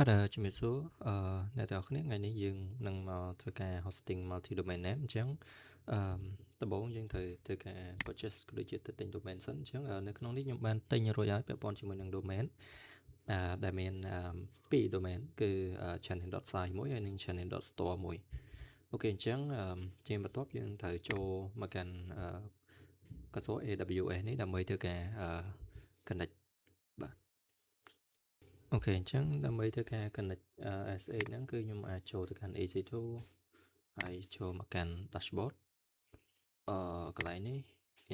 បាទជំរាបសួរអ្នកទាំងអស់គ្នាថ្ងៃនេះយើងនឹងមកធ្វើការ hosting multi domain name អញ្ចឹងដំបូងយើងត្រូវធ្វើការ purchase ក៏ដូចជាទៅទិញ domain សិនអញ្ចឹងនៅក្នុងនេះខ្ញុំបានទិញរួចហើយពាក់ព័ន្ធជាមួយនឹង domain ដែលមាន2 domain គឺ channel.site មួយហើយនិង channel.store មួយអូខេអញ្ចឹងជាបន្ទាប់យើងត្រូវចូលមកកាន់console AWS នេះដើម្បីធ្វើការconnect បាទអូខេអញ្ចឹងដើម្បីធ្វើការ connect S8 ហ្នឹងគឺខ្ញុំអាចចូលទៅកាន់ EC2 ហើយចូលមកកាន់ dashboard កន្លែងនេះ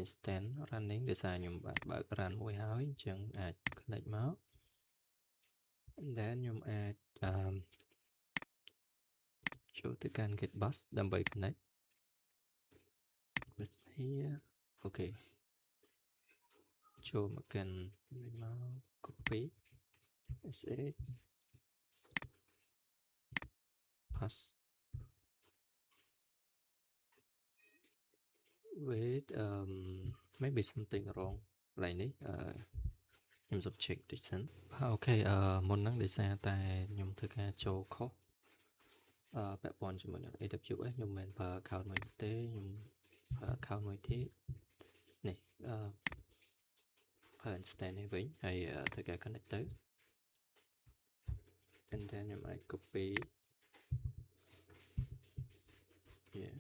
instant running ដោយសារខ្ញុំបាទបើក run មួយហើយអញ្ចឹងអាច connect មក then ខ្ញុំអាចចូលទៅកាន់ get bus ដើម្បី connect with here អូខេចូលមកកាន់មក copy S8 pass wait maybe something wrong កន្លែងនេះខ្ញុំសុំ check តិចសិនអូខេមុនហ្នឹងដោយសារតែខ្ញុំធ្វើការចូលខុសពាក់ព័ន្ធជាមួយនឹង AWS ខ្ញុំមិនប្រើ account មួយទេខ្ញុំប្រើ account មួយទៀតនេះប្រើ instant នេះវិញហើយធ្វើការ connect ទៅ and then ខ្ញុំអាច copy yeah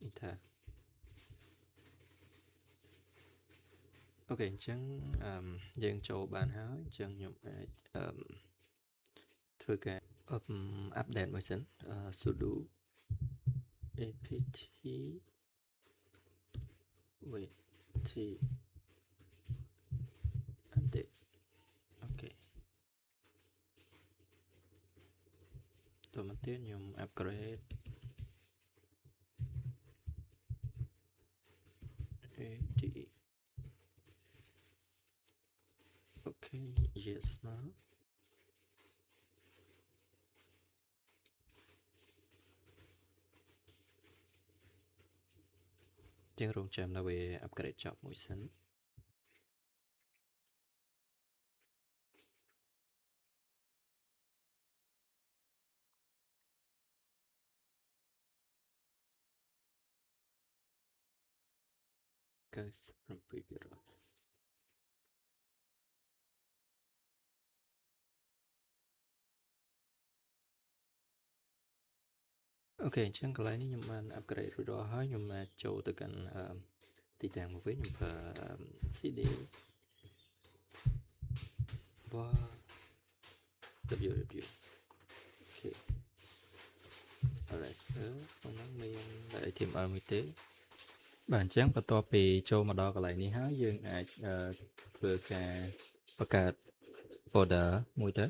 enter អូខេអញ្ចឹងយើងចូលបានហើយអញ្ចឹងខ្ញុំអាចធ្វើការupdate មួយសិនsudo apt wait t update អូខេតមកទៀតខ្ញុំ upgrade AD អូខេ yes មកជាងរងចាំដល់វា upgrade ចប់មួយសិន97%អូខេអញ្ចឹងកន្លែងនេះខ្ញុំបាន upgrade រួចរាល់ហើយខ្ញុំអាចចូលទៅកាន់ទីតាំងមកវិញខ្ញុំប្រើ cd var www អូខេ raster ក្នុងហ្នឹងមានតែ HTML មួយទេបាទអញ្ចឹងបន្ទាប់ពីចូលមកដល់កន្លែងនេះហើយយើងអាចធ្វើការបង្កើត folder មួយទៅ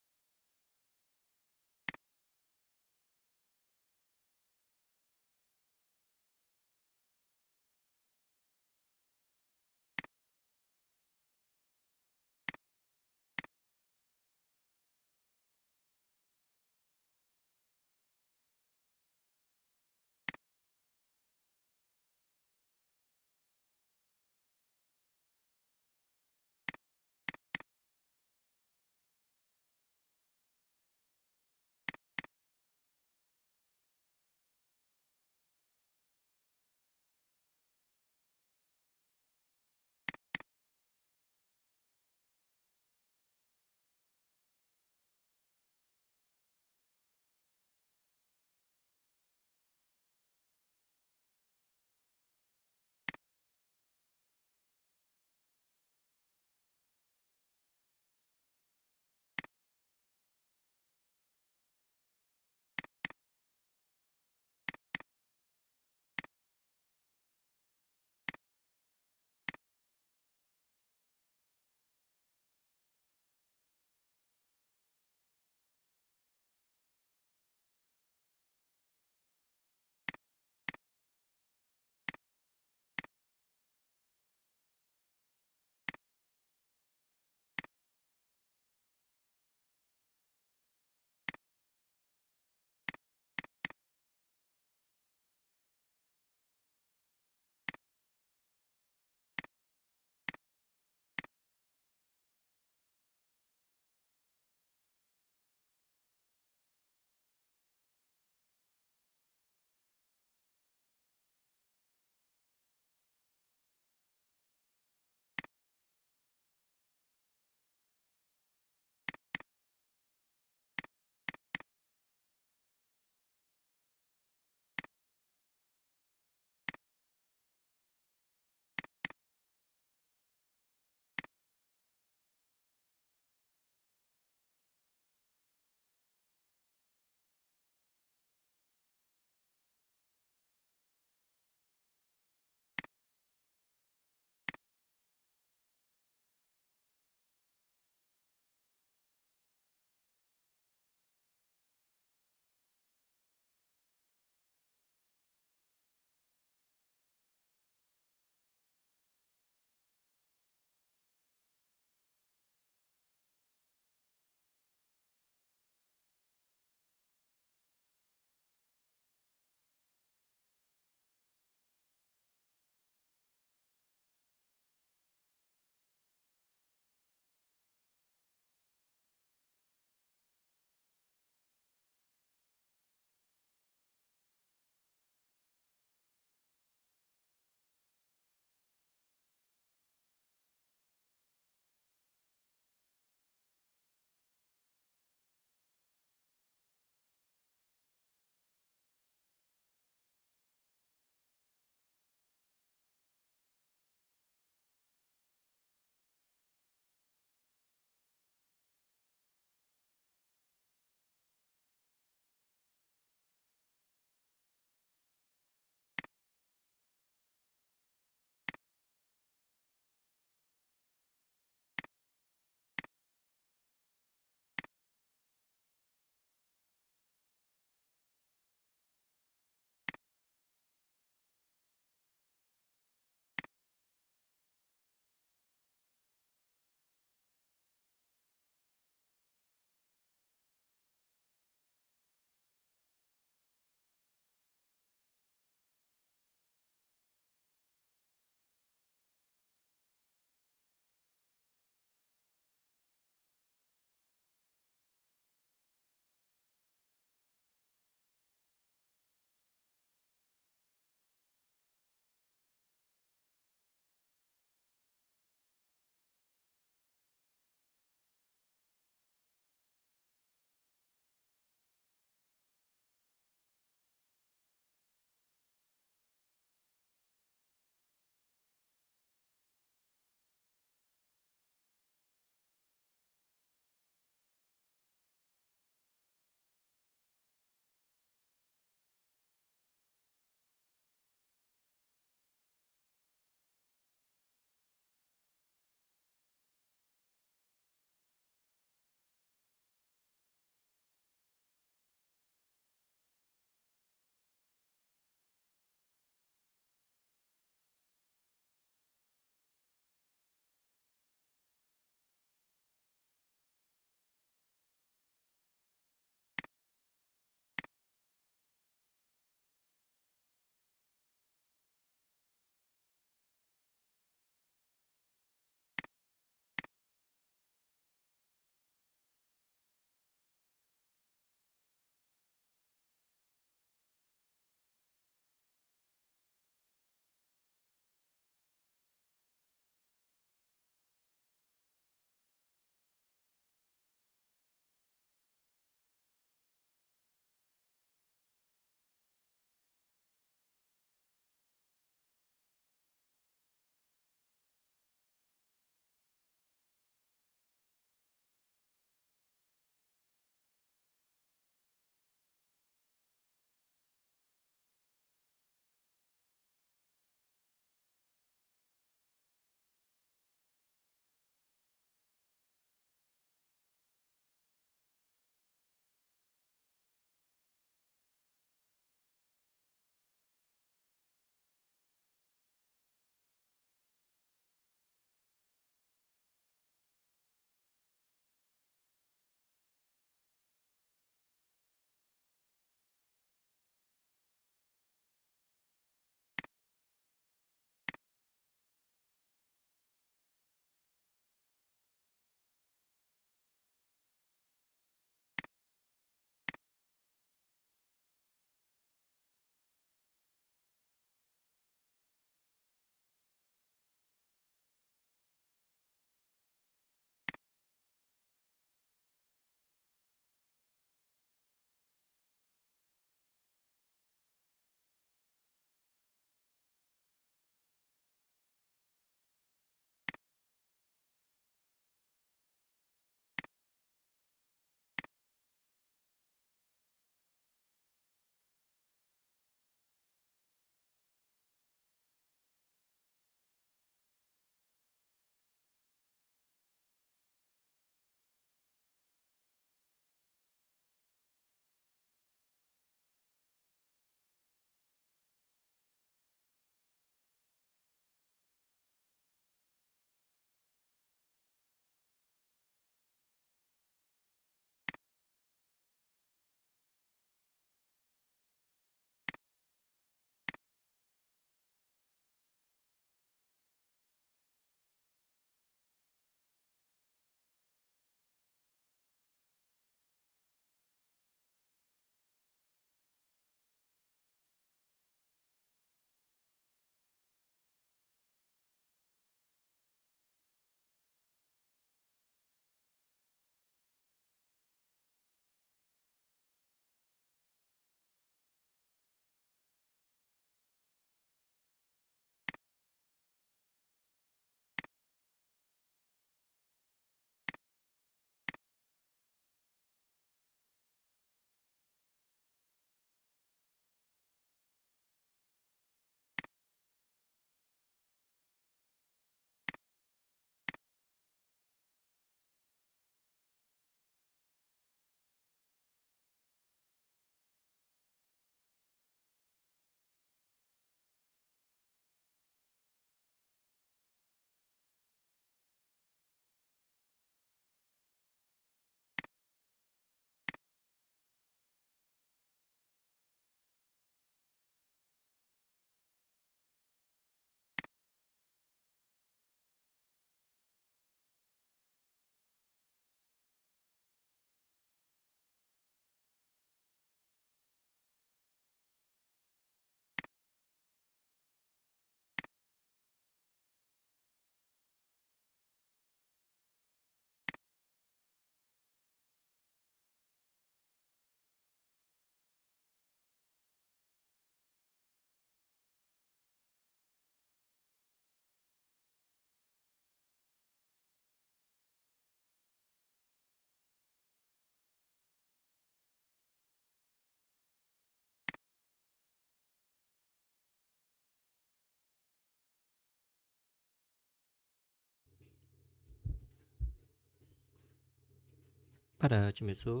ជំរាបសួរ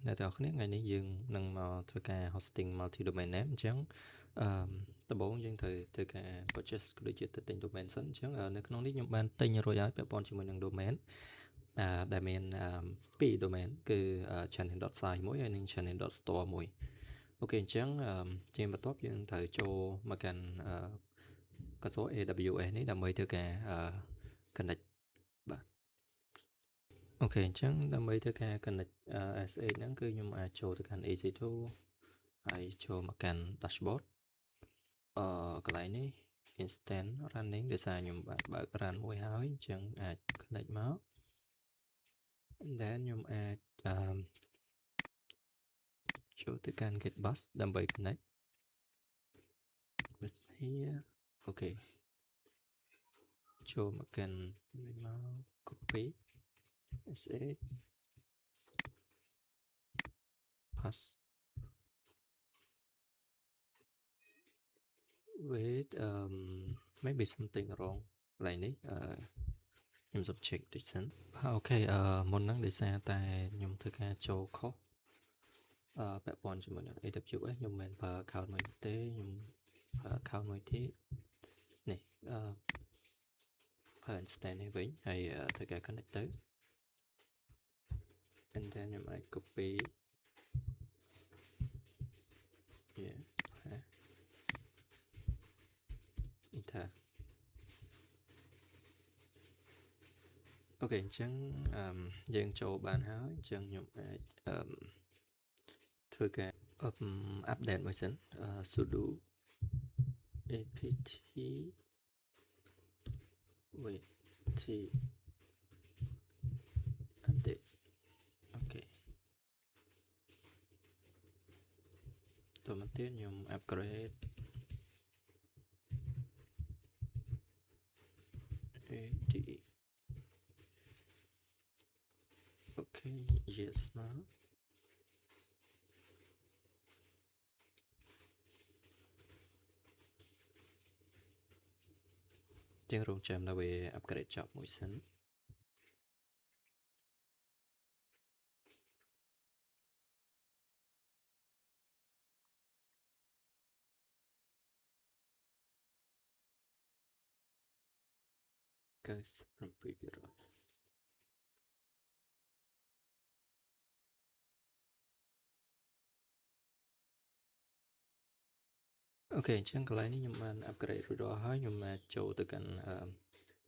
អ្នកទាំងអស់គ្នាថ្ងៃនេះយើងនឹងមកធ្វើការ hosting multi domain name អញ្ចឹងដំបូងយើងត្រូវធ្វើការ purchase ក៏ដូចជាទៅទិញ domain សិនអញ្ចឹងនៅក្នុងនេះខ្ញុំបានទិញរួចហើយពាក់ព័ន្ធជាមួយនឹង domain ដែលមាន2 domain គឺ channel.site មួយហើយនិង channel.store មួយអូខេអញ្ចឹងជាបន្ទាប់យើងត្រូវចូលមកកាន់ console AWS នេះដើម្បីធ្វើការ connect បាទអូខេអញ្ចឹងដើម្បីធ្វើការ connect SH ហ្នឹងគឺខ្ញុំអាចចូលទៅកាន់ EC2 ហើយចូលមកកាន់ dashboard កន្លែងនេះ instant running ដោយសារខ្ញុំបានបើក run មួយហើយអញ្ចឹងអាច connect មក and then ខ្ញុំអាចចូលទៅកាន់ get bus ដើម្បី connect with here អូខេចូលមកកាន់មក copy SH pass wait maybe something wrong កន្លែងនេះខ្ញុំសុំ check តិចសិនអូខេមុនហ្នឹងដោយសារតែខ្ញុំធ្វើការចូលខុសពាក់ព័ន្ធជាមួយនឹង AWS ខ្ញុំមិនប្រើ account មួយទេខ្ញុំប្រើ account មួយទៀតនេះប្រើ instant នេះវិញហើយធ្វើការ connect ទៅ and then ខ្ញុំអាច copy enter អូខេអញ្ចឹងយើងចូលបានហើយអញ្ចឹងខ្ញុំអាចធ្វើការ update មួយសិន sudo apt wait t update អូខេតមកទៀតខ្ញុំ upgrade ADE អូខេ yes មកជាងរងចាំដើម្បី upgrade ចប់មួយសិន97%អូខេអញ្ចឹងកន្លែងនេះខ្ញុំបាន upgrade រួចរាល់ហើយខ្ញុំអាចចូលទៅកាន់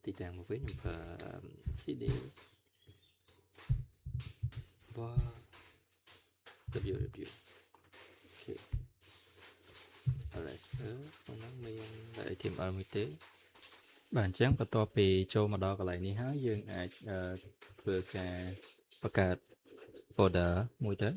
ទីតាំងមកវិញខ្ញុំប្រើ cd var www អូខេ ls ក្នុងនោះមាន HTML មួយទេបាទអញ្ចឹងបន្ទាប់ពីចូលមកដល់កន្លែងនេះហើយយើងអាចធ្វើការបង្កើត folder មួយទៅ